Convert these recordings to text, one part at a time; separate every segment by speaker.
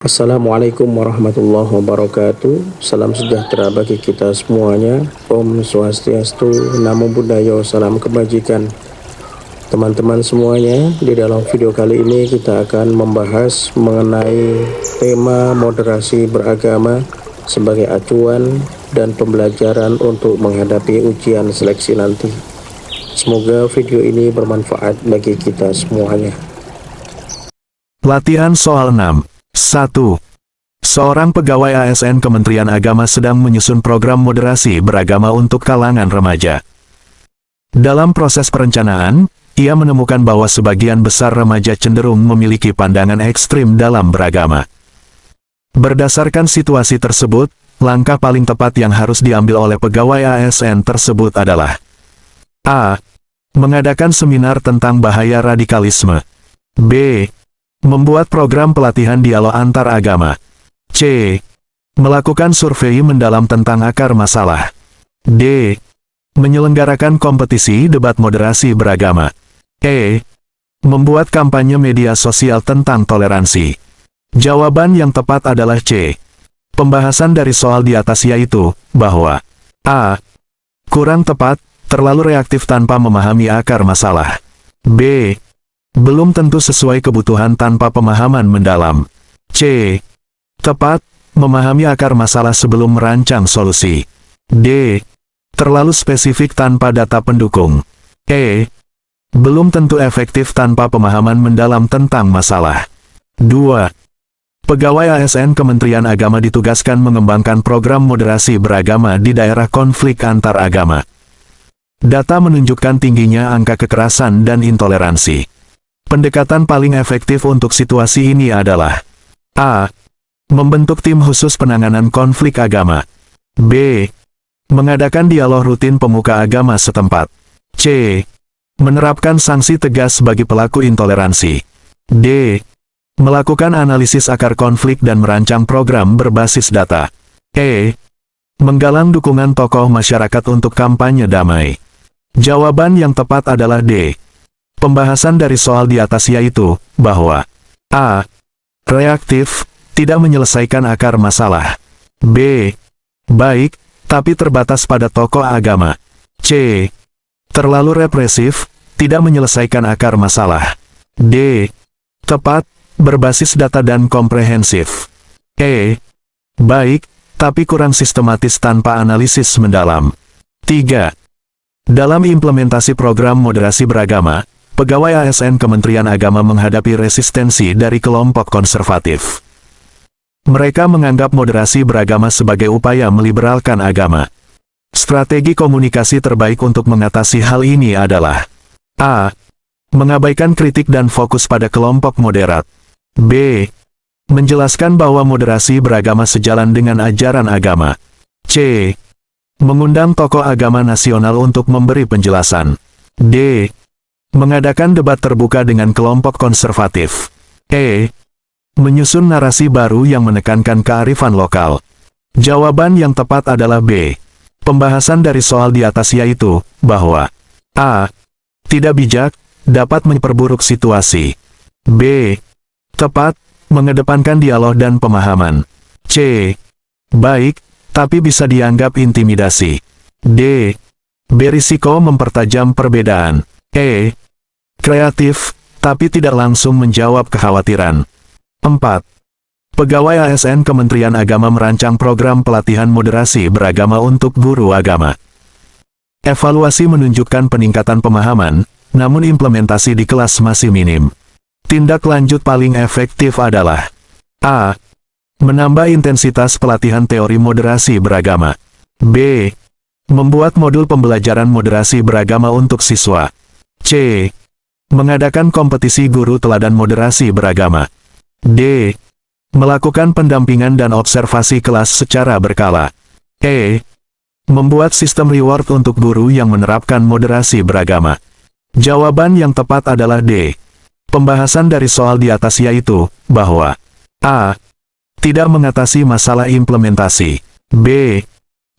Speaker 1: Assalamualaikum warahmatullahi wabarakatuh. Salam sejahtera bagi kita semuanya. Om Swastiastu, Namo Buddhaya, salam kebajikan. Teman-teman semuanya, di dalam video kali ini kita akan membahas mengenai tema moderasi beragama sebagai acuan dan pembelajaran untuk menghadapi ujian seleksi nanti. Semoga video ini bermanfaat bagi kita semuanya.
Speaker 2: Latihan soal 6. 1. Seorang pegawai ASN Kementerian Agama sedang menyusun program moderasi beragama untuk kalangan remaja. Dalam proses perencanaan, ia menemukan bahwa sebagian besar remaja cenderung memiliki pandangan ekstrim dalam beragama. Berdasarkan situasi tersebut, langkah paling tepat yang harus diambil oleh pegawai ASN tersebut adalah A. Mengadakan seminar tentang bahaya radikalisme. B. Membuat program pelatihan dialog antar agama. C. Melakukan survei mendalam tentang akar masalah. D. Menyelenggarakan kompetisi debat moderasi beragama. E. Membuat kampanye media sosial tentang toleransi. Jawaban yang tepat adalah C. Pembahasan dari soal di atas yaitu, bahwa A. Kurang tepat, terlalu reaktif tanpa memahami akar masalah. B. Belum tentu sesuai kebutuhan tanpa pemahaman mendalam. C. Tepat, memahami akar masalah sebelum merancang solusi. D. Terlalu spesifik tanpa data pendukung. E. Belum tentu efektif tanpa pemahaman mendalam tentang masalah. 2. Pegawai ASN Kementerian Agama ditugaskan mengembangkan program moderasi beragama di daerah konflik antar agama. Data menunjukkan tingginya angka kekerasan dan intoleransi. Pendekatan paling efektif untuk situasi ini adalah A. Membentuk tim khusus penanganan konflik agama. B. Mengadakan dialog rutin pemuka agama setempat. C. Menerapkan sanksi tegas bagi pelaku intoleransi. D. Melakukan analisis akar konflik dan merancang program berbasis data. E. Menggalang dukungan tokoh masyarakat untuk kampanye damai. Jawaban yang tepat adalah D. Pembahasan dari soal di atas yaitu, bahwa A. Reaktif, tidak menyelesaikan akar masalah. B. Baik, tapi terbatas pada tokoh agama. C. Terlalu represif, tidak menyelesaikan akar masalah. D. Tepat, berbasis data dan komprehensif. E. Baik, tapi kurang sistematis tanpa analisis mendalam. 3. Dalam implementasi program moderasi beragama, pegawai ASN Kementerian Agama menghadapi resistensi dari kelompok konservatif. Mereka menganggap moderasi beragama sebagai upaya meliberalkan agama. Strategi komunikasi terbaik untuk mengatasi hal ini adalah A. Mengabaikan kritik dan fokus pada kelompok moderat. B. Menjelaskan bahwa moderasi beragama sejalan dengan ajaran agama. C. Mengundang tokoh agama nasional untuk memberi penjelasan. D. Mengadakan debat terbuka dengan kelompok konservatif. E. Menyusun narasi baru yang menekankan kearifan lokal. Jawaban yang tepat adalah B. Pembahasan dari soal di atas yaitu, bahwa A. Tidak bijak, dapat memperburuk situasi. B. Tepat, mengedepankan dialog dan pemahaman. C. Baik, tapi bisa dianggap intimidasi. D. Berisiko mempertajam perbedaan. E. Kreatif, tapi tidak langsung menjawab kekhawatiran. 4. Pegawai ASN Kementerian Agama merancang program pelatihan moderasi beragama untuk guru agama. Evaluasi menunjukkan peningkatan pemahaman, namun implementasi di kelas masih minim. Tindak lanjut paling efektif adalah A. Menambah intensitas pelatihan teori moderasi beragama. B. Membuat modul pembelajaran moderasi beragama untuk siswa. C. Mengadakan kompetisi guru teladan moderasi beragama. D. Melakukan pendampingan dan observasi kelas secara berkala. E. Membuat sistem reward untuk guru yang menerapkan moderasi beragama. Jawaban yang tepat adalah D. Pembahasan dari soal di atas yaitu, bahwa A. Tidak mengatasi masalah implementasi. B.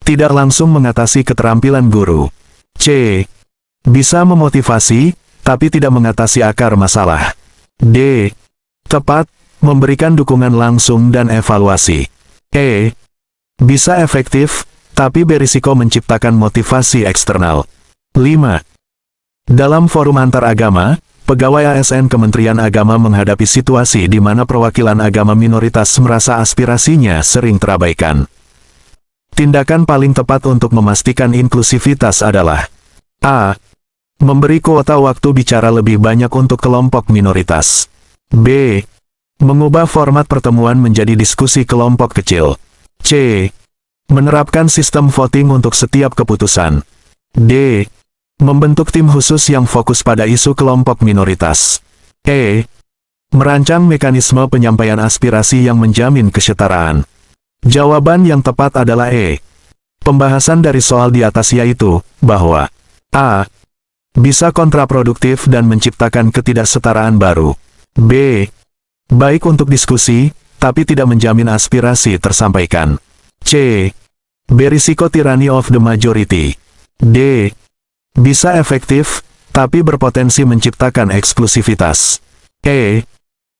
Speaker 2: Tidak langsung mengatasi keterampilan guru. C. Bisa memotivasi, tapi tidak mengatasi akar masalah. D. Tepat, memberikan dukungan langsung dan evaluasi. E. Bisa efektif, tapi berisiko menciptakan motivasi eksternal. 5. Dalam forum antar agama, pegawai ASN Kementerian Agama menghadapi situasi di mana perwakilan agama minoritas merasa aspirasinya sering terabaikan. Tindakan paling tepat untuk memastikan inklusivitas adalah A. Memberi kuota waktu bicara lebih banyak untuk kelompok minoritas. B. Mengubah format pertemuan menjadi diskusi kelompok kecil. C. Menerapkan sistem voting untuk setiap keputusan. D. Membentuk tim khusus yang fokus pada isu kelompok minoritas. E. Merancang mekanisme penyampaian aspirasi yang menjamin kesetaraan. Jawaban yang tepat adalah E. Pembahasan dari soal di atas yaitu, bahwa A. Bisa kontraproduktif dan menciptakan ketidaksetaraan baru. B. Baik untuk diskusi, tapi tidak menjamin aspirasi tersampaikan. C. Berisiko tyranny of the majority. D. Bisa efektif, tapi berpotensi menciptakan eksklusivitas. E.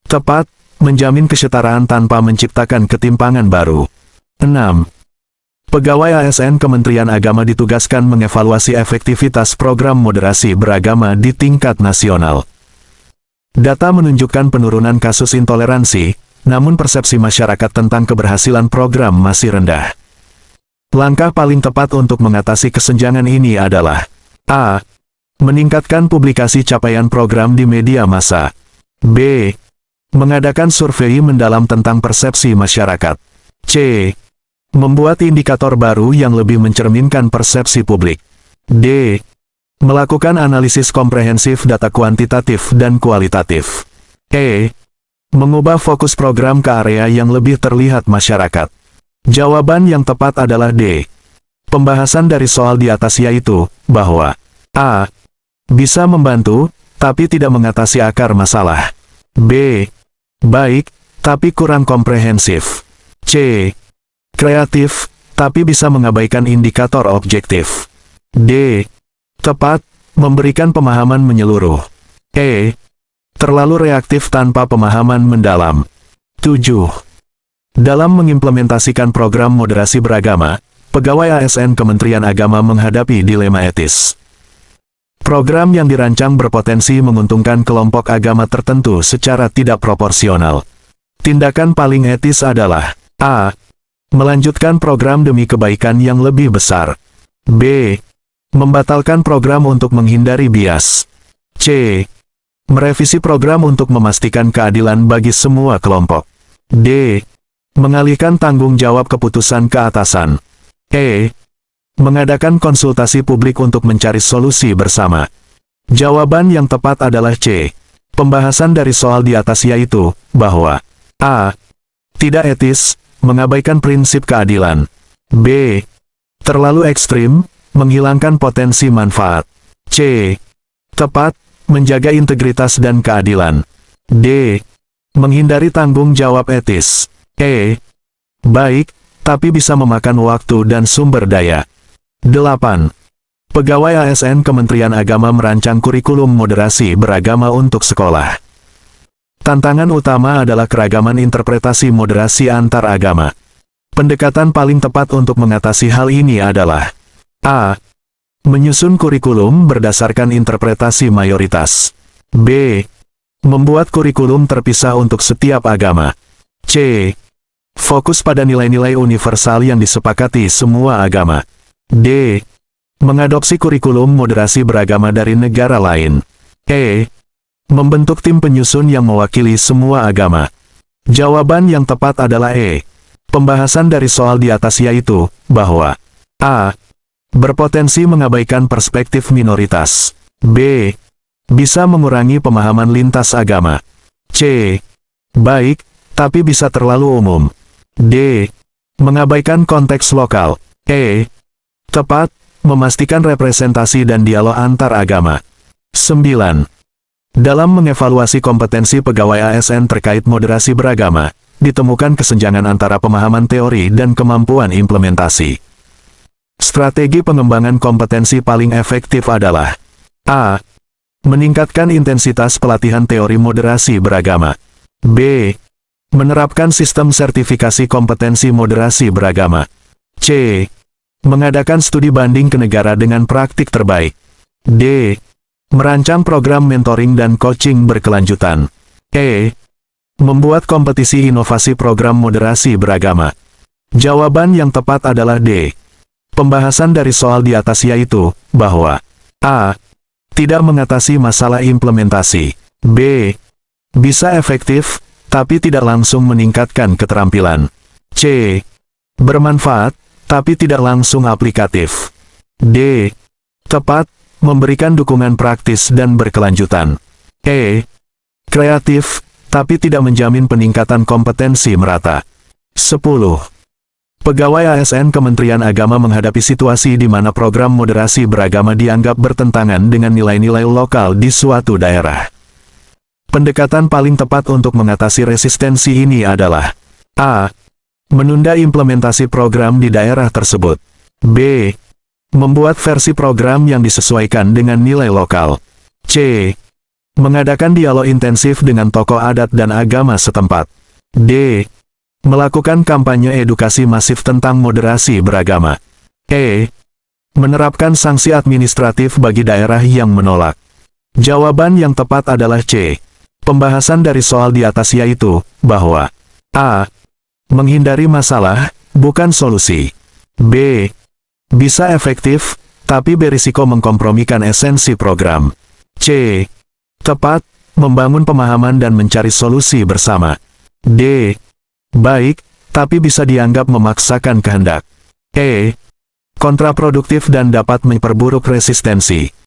Speaker 2: Tepat, menjamin kesetaraan tanpa menciptakan ketimpangan baru. 6. Pegawai ASN Kementerian Agama ditugaskan mengevaluasi efektivitas program moderasi beragama di tingkat nasional. Data menunjukkan penurunan kasus intoleransi, namun persepsi masyarakat tentang keberhasilan program masih rendah. Langkah paling tepat untuk mengatasi kesenjangan ini adalah A. Meningkatkan publikasi capaian program di media massa. B. Mengadakan survei mendalam tentang persepsi masyarakat. C. Membuat indikator baru yang lebih mencerminkan persepsi publik. D. Melakukan analisis komprehensif data kuantitatif dan kualitatif. E. Mengubah fokus program ke area yang lebih terlihat masyarakat. Jawaban yang tepat adalah D. Pembahasan dari soal di atas yaitu, bahwa A. Bisa membantu, tapi tidak mengatasi akar masalah. B. Baik, tapi kurang komprehensif. C. Kreatif, tapi bisa mengabaikan indikator objektif. D. Tepat, memberikan pemahaman menyeluruh. E. Terlalu reaktif tanpa pemahaman mendalam. 7. Dalam mengimplementasikan program moderasi beragama, pegawai ASN Kementerian Agama menghadapi dilema etis. Program yang dirancang berpotensi menguntungkan kelompok agama tertentu secara tidak proporsional. Tindakan paling etis adalah A. Melanjutkan program demi kebaikan yang lebih besar. B. Membatalkan program untuk menghindari bias. C. Merevisi program untuk memastikan keadilan bagi semua kelompok. D. Mengalihkan tanggung jawab keputusan ke atasan. E. Mengadakan konsultasi publik untuk mencari solusi bersama. Jawaban yang tepat adalah C. Pembahasan dari soal di atas yaitu, bahwa A. Tidak etis, mengabaikan prinsip keadilan. B. Terlalu ekstrim, menghilangkan potensi manfaat. C. Tepat, menjaga integritas dan keadilan. D. Menghindari tanggung jawab etis. E. Baik, tapi bisa memakan waktu dan sumber daya. 8. Pegawai ASN Kementerian Agama merancang kurikulum moderasi beragama untuk sekolah. Tantangan utama adalah keragaman interpretasi moderasi antar agama. Pendekatan paling tepat untuk mengatasi hal ini adalah A. Menyusun kurikulum berdasarkan interpretasi mayoritas. B. Membuat kurikulum terpisah untuk setiap agama. C. Fokus pada nilai-nilai universal yang disepakati semua agama. D. Mengadopsi kurikulum moderasi beragama dari negara lain. E. Membentuk tim penyusun yang mewakili semua agama. Jawaban yang tepat adalah E. Pembahasan dari soal di atas yaitu, bahwa A. Berpotensi mengabaikan perspektif minoritas. B. Bisa mengurangi pemahaman lintas agama. C. Baik, tapi bisa terlalu umum. D. Mengabaikan konteks lokal. E. Tepat, memastikan representasi dan dialog antar agama. 9. Dalam mengevaluasi kompetensi pegawai ASN terkait moderasi beragama, ditemukan kesenjangan antara pemahaman teori dan kemampuan implementasi. Strategi pengembangan kompetensi paling efektif adalah A. Meningkatkan intensitas pelatihan teori moderasi beragama. B. menerapkan sistem sertifikasi kompetensi moderasi beragama. C. Mengadakan studi banding ke negara dengan praktik terbaik. D. Merancang program mentoring dan coaching berkelanjutan. E. Membuat kompetisi inovasi program moderasi beragama. Jawaban yang tepat adalah D. Pembahasan dari soal di atas yaitu, bahwa A. Tidak mengatasi masalah implementasi. B. Bisa efektif, tapi tidak langsung meningkatkan keterampilan. C. Bermanfaat, tapi tidak langsung aplikatif. D. Tepat, memberikan dukungan praktis dan berkelanjutan. E. Kreatif, tapi tidak menjamin peningkatan kompetensi merata. 10. Pegawai ASN Kementerian Agama menghadapi situasi di mana program moderasi beragama dianggap bertentangan dengan nilai-nilai lokal di suatu daerah. Pendekatan paling tepat untuk mengatasi resistensi ini adalah A. Menunda implementasi program di daerah tersebut. B. Membuat versi program yang disesuaikan dengan nilai lokal. C. Mengadakan dialog intensif dengan tokoh adat dan agama setempat. D. Melakukan kampanye edukasi masif tentang moderasi beragama. E. Menerapkan sanksi administratif bagi daerah yang menolak. Jawaban yang tepat adalah C. Pembahasan dari soal di atas yaitu, bahwa A. Menghindari masalah, bukan solusi. B. Bisa efektif, tapi berisiko mengkompromikan esensi program. C. Tepat, membangun pemahaman dan mencari solusi bersama. D. Baik, tapi bisa dianggap memaksakan kehendak. E. Kontraproduktif dan dapat memperburuk resistensi.